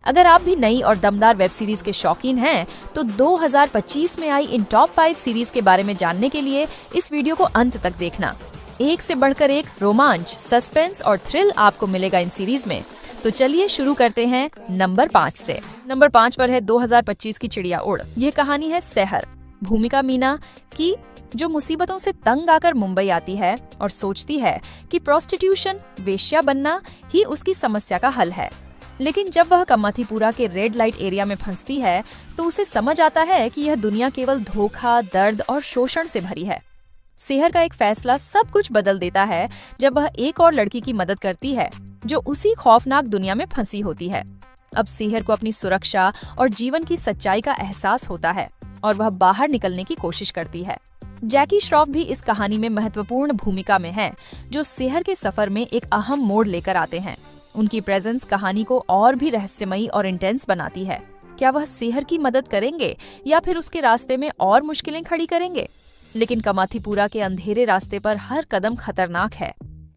अगर आप भी नई और दमदार वेब सीरीज के शौकीन हैं, तो 2025 में आई इन टॉप 5 सीरीज के बारे में जानने के लिए इस वीडियो को अंत तक देखना। एक से बढ़कर एक रोमांच, सस्पेंस और थ्रिल आपको मिलेगा इन सीरीज में। तो चलिए शुरू करते हैं नंबर 5 से। नंबर 5 पर है 2025 की चिड़िया उड़। ये कहानी है सहर, भूमिका मीना की, जो मुसीबतों से तंग आकर मुंबई आती है और सोचती है कि प्रोस्टिट्यूशन, वेश्या बनना ही उसकी समस्या का हल है। लेकिन जब वह कमाथीपुरा के रेड लाइट एरिया में फंसती है तो उसे समझ आता है कि यह दुनिया केवल धोखा, दर्द और शोषण से भरी है। सेहर का एक फैसला सब कुछ बदल देता है जब वह एक और लड़की की मदद करती है जो उसी खौफनाक दुनिया में फंसी होती है। अब सेहर को अपनी सुरक्षा और जीवन की सच्चाई का एहसास होता है और वह बाहर निकलने की कोशिश करती है। जैकी श्रॉफ भी इस कहानी में महत्वपूर्ण भूमिका में है, जो सेहर के सफर में एक अहम मोड़ लेकर आते हैं। उनकी प्रेजेंस कहानी को और भी रहस्यमयी और इंटेंस बनाती है। क्या वह सेहर की मदद करेंगे या फिर उसके रास्ते में और मुश्किलें खड़ी करेंगे? लेकिन कमाथीपुरा के अंधेरे रास्ते पर हर कदम खतरनाक है।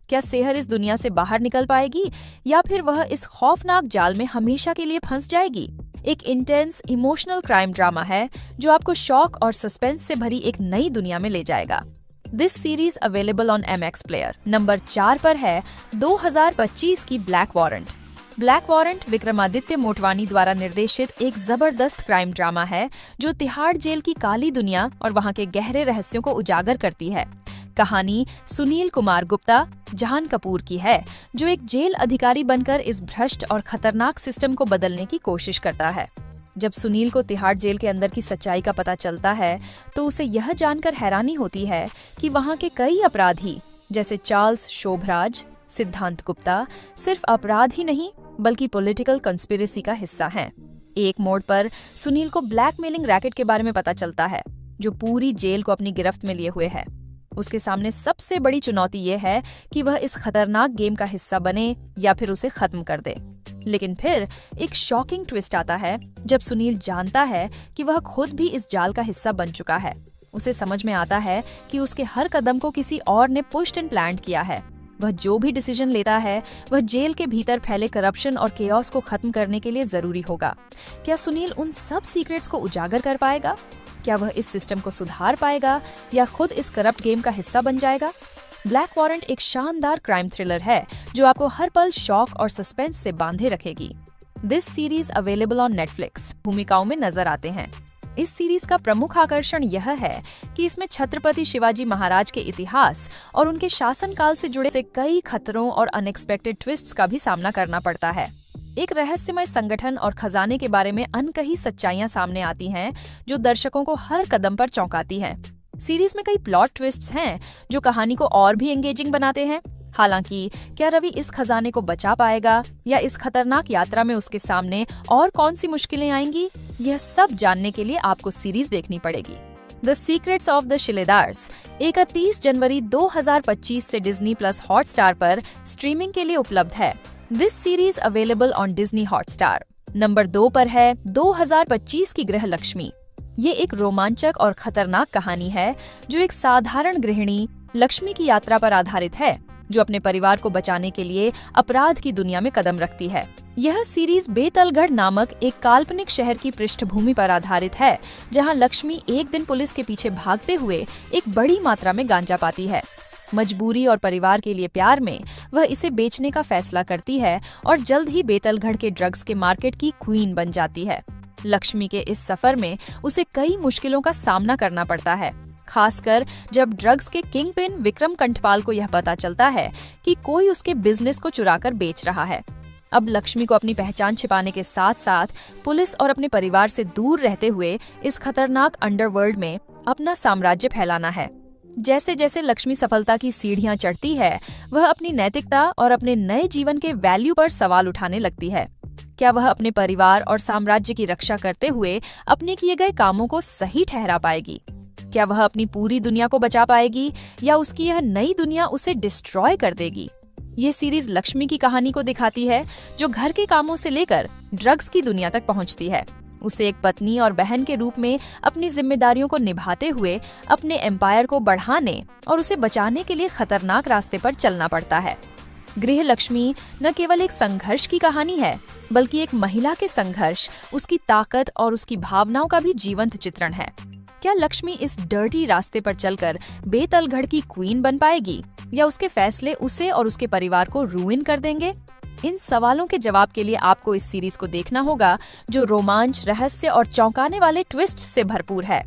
क्या सेहर इस दुनिया से बाहर निकल पाएगी या फिर वह इस खौफनाक जाल में हमेशा के लिए फंस जाएगी? एक इंटेंस इमोशनल क्राइम ड्रामा है जो आपको शॉक और सस्पेंस से भरी एक नई दुनिया में ले जाएगा। This series available on MX player. Number 4 पर है 2025 की black warrant. Black warrant Vikramaditya Motwani द्वारा निर्देशित एक जबरदस्त क्राइम ड्रामा है जो तिहाड़ जेल की काली दुनिया और वहां के गहरे रहस्यों को उजागर करती है। कहानी सुनील कुमार गुप्ता, जहान कपूर की है, जो एक जेल अधिकारी बनकर इस भ्रष्ट और खतरनाक सिस्टम को बदलने की कोशिश करता है। जब सुनील को तिहाड़ जेल के अंदर की सच्चाई का पता चलता है तो उसे यह जानकर हैरानी होती है कि वहां के कई अपराधी जैसे चार्ल्स शोभराज, सिद्धांत गुप्ता सिर्फ अपराध ही नहीं बल्कि पॉलिटिकल कंस्पिरेसी का हिस्सा हैं। एक मोड़ पर सुनील को ब्लैकमेलिंग रैकेट के बारे में पता चलता है जो पूरी जेल को अपनी गिरफ्त में लिए हुए है। उसके सामने सबसे बड़ी चुनौती ये है कि वह इस खतरनाक गेम का हिस्सा बने या फिर उसे खत्म कर दे। लेकिन फिर एक शॉकिंग ट्विस्ट आता है जब सुनील जानता है कि वह खुद भी इस जाल का हिस्सा बन चुका है। उसे समझ में आता है कि उसके हर कदम को किसी और ने पुश्ड एंड प्लान्ड किया है। वह जो भी डिसीजन लेता है वह जेल के भीतर फैले करप्शन और केओस को खत्म करने के लिए जरूरी होगा। क्या सुनील उन सब सीक्रेट्स को उजागर कर पाएगा? क्या वह इस सिस्टम को सुधार पाएगा या खुद इस करप्ट गेम का हिस्सा बन जाएगा? ब्लैक वारंट एक शानदार क्राइम थ्रिलर है जो आपको हर पल शॉक और सस्पेंस से बांधे रखेगी। This series available on Netflix. भूमिकाओं में नजर आते हैं। इस सीरीज का प्रमुख आकर्षण यह है कि इसमें छत्रपति शिवाजी महाराज के इतिहास और उनके शासनकाल से जुड़े से कई खतरों और अनएक्सपेक्टेड ट्विस्ट्स का भी सामना करना पड़ता है। एक रहस्यमय संगठन और खजाने के बारे में अनकही सच्चाइयां सामने आती हैं जो दर्शकों को हर कदम पर चौंकाती हैं। सीरीज में कई प्लॉट ट्विस्ट्स हैं जो कहानी को और भी एंगेजिंग बनाते हैं। हालांकि क्या रवि इस खजाने को बचा पाएगा या इस खतरनाक यात्रा में उसके सामने और कौन सी मुश्किलें आएंगी, यह सब जानने के लिए आपको सीरीज देखनी पड़ेगी। द सीक्रेट्स ऑफ द शिलेदार्स 31 जनवरी 2025 से डिज्नी प्लस हॉटस्टार पर स्ट्रीमिंग के लिए उपलब्ध है। This series available on Disney Hotstar. Number 2 पर है 2025 की गृह लक्ष्मी। ये एक रोमांचक और खतरनाक कहानी है जो एक साधारण गृहिणी लक्ष्मी की यात्रा पर आधारित है, जो अपने परिवार को बचाने के लिए अपराध की दुनिया में कदम रखती है। यह सीरीज बेतलगढ़ नामक एक काल्पनिक शहर की पृष्ठभूमि पर आधारित है, जहां लक्ष्मी एक दिन पुलिस के पीछे भागते हुए एक बड़ी मात्रा में गांजा पाती है। मजबूरी और परिवार के लिए प्यार में वह इसे बेचने का फैसला करती है और जल्द ही बेतलगढ़ के ड्रग्स के मार्केट की क्वीन बन जाती है। लक्ष्मी के इस सफर में उसे कई मुश्किलों का सामना करना पड़ता है, खासकर जब ड्रग्स के किंग पिन विक्रम कंठपाल को यह पता चलता है कि कोई उसके बिजनेस को चुराकर बेच रहा है। अब लक्ष्मी को अपनी पहचान छिपाने के साथ साथ पुलिस और अपने परिवार से दूर रहते हुए इस खतरनाक अंडरवर्ल्ड में अपना साम्राज्य फैलाना है। जैसे जैसे लक्ष्मी सफलता की सीढ़ियां चढ़ती है, वह अपनी नैतिकता और अपने नए जीवन के वैल्यू पर सवाल उठाने लगती है। क्या वह अपने परिवार और साम्राज्य की रक्षा करते हुए अपने किए गए कामों को सही ठहरा पाएगी? क्या वह अपनी पूरी दुनिया को बचा पाएगी या उसकी यह नई दुनिया उसे डिस्ट्रॉय कर देगी? ये सीरीज लक्ष्मी की कहानी को दिखाती है जो घर के कामों से लेकर ड्रग्स की दुनिया तक पहुंचती है। उसे एक पत्नी और बहन के रूप में अपनी जिम्मेदारियों को निभाते हुए अपने एम्पायर को बढ़ाने और उसे बचाने के लिए खतरनाक रास्ते पर चलना पड़ता है। गृह लक्ष्मी न केवल एक संघर्ष की कहानी है, बल्कि एक महिला के संघर्ष, उसकी ताकत और उसकी भावनाओं का भी जीवंत चित्रण है। क्या लक्ष्मी इस डर्टी रास्ते पर चलकर बेतलगढ़ की क्वीन बन पाएगी, या उसके फैसले उसे और उसके परिवार को रूइन कर देंगे? इन सवालों के जवाब के लिए आपको इस सीरीज को देखना होगा, जो रोमांच, रहस्य और चौंकाने वाले ट्विस्ट से भरपूर है।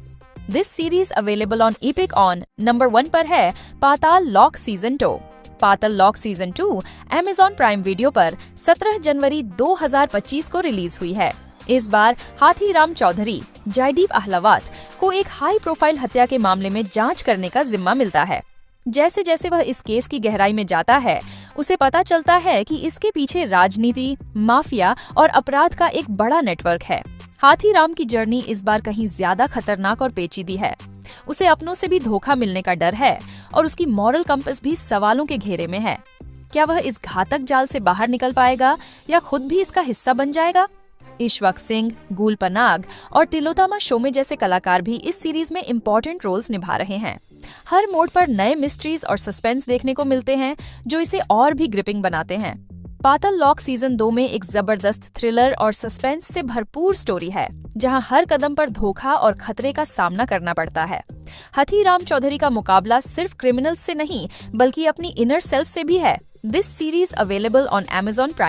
This series available on Epic On number 1 पर है Paatal Lok season 2। Paatal Lok season 2 Amazon prime video पर 17 जनवरी 2025 को रिलीज हुई है। इस बार हाथीराम चौधरी, जयदीप अहलावत को एक हाई प्रोफाइल हत्या के मामले में जांच करने का जिम्मा मिलता है। जैसे जैसे वह इस केस की गहराई में जाता है, उसे पता चलता है कि इसके पीछे राजनीति, माफिया और अपराध का एक बड़ा नेटवर्क है। हाथीराम की जर्नी इस बार कहीं ज्यादा खतरनाक और पेचीदी है। उसे अपनों से भी धोखा मिलने का डर है और उसकी मॉरल कंपास भी सवालों के घेरे में है। क्या वह इस घातक जाल से बाहर निकल पाएगा या खुद भी इसका हिस्सा बन जाएगा? ईश्वक सिंह, गुल पनाग और तिलोत्तमा शोमे जैसे कलाकार भी इस सीरीज में इम्पोर्टेंट रोल्स निभा रहे हैं। हर मोड़ पर नए मिस्ट्रीज और सस्पेंस देखने को मिलते हैं, जो इसे और भी ग्रिपिंग बनाते हैं। पाताल लॉक सीजन 2 में एक जबरदस्त थ्रिलर और सस्पेंस से भरपूर स्टोरी है, जहां हर कदम पर धोखा और खतरे का सामना करना पड़ता है। हाथीराम चौधरी का मुकाबला सिर्फ क्रिमिनल्स से नहीं, बल्कि अपनी इनर सेल्फ से भी है। This series available on Amazon prime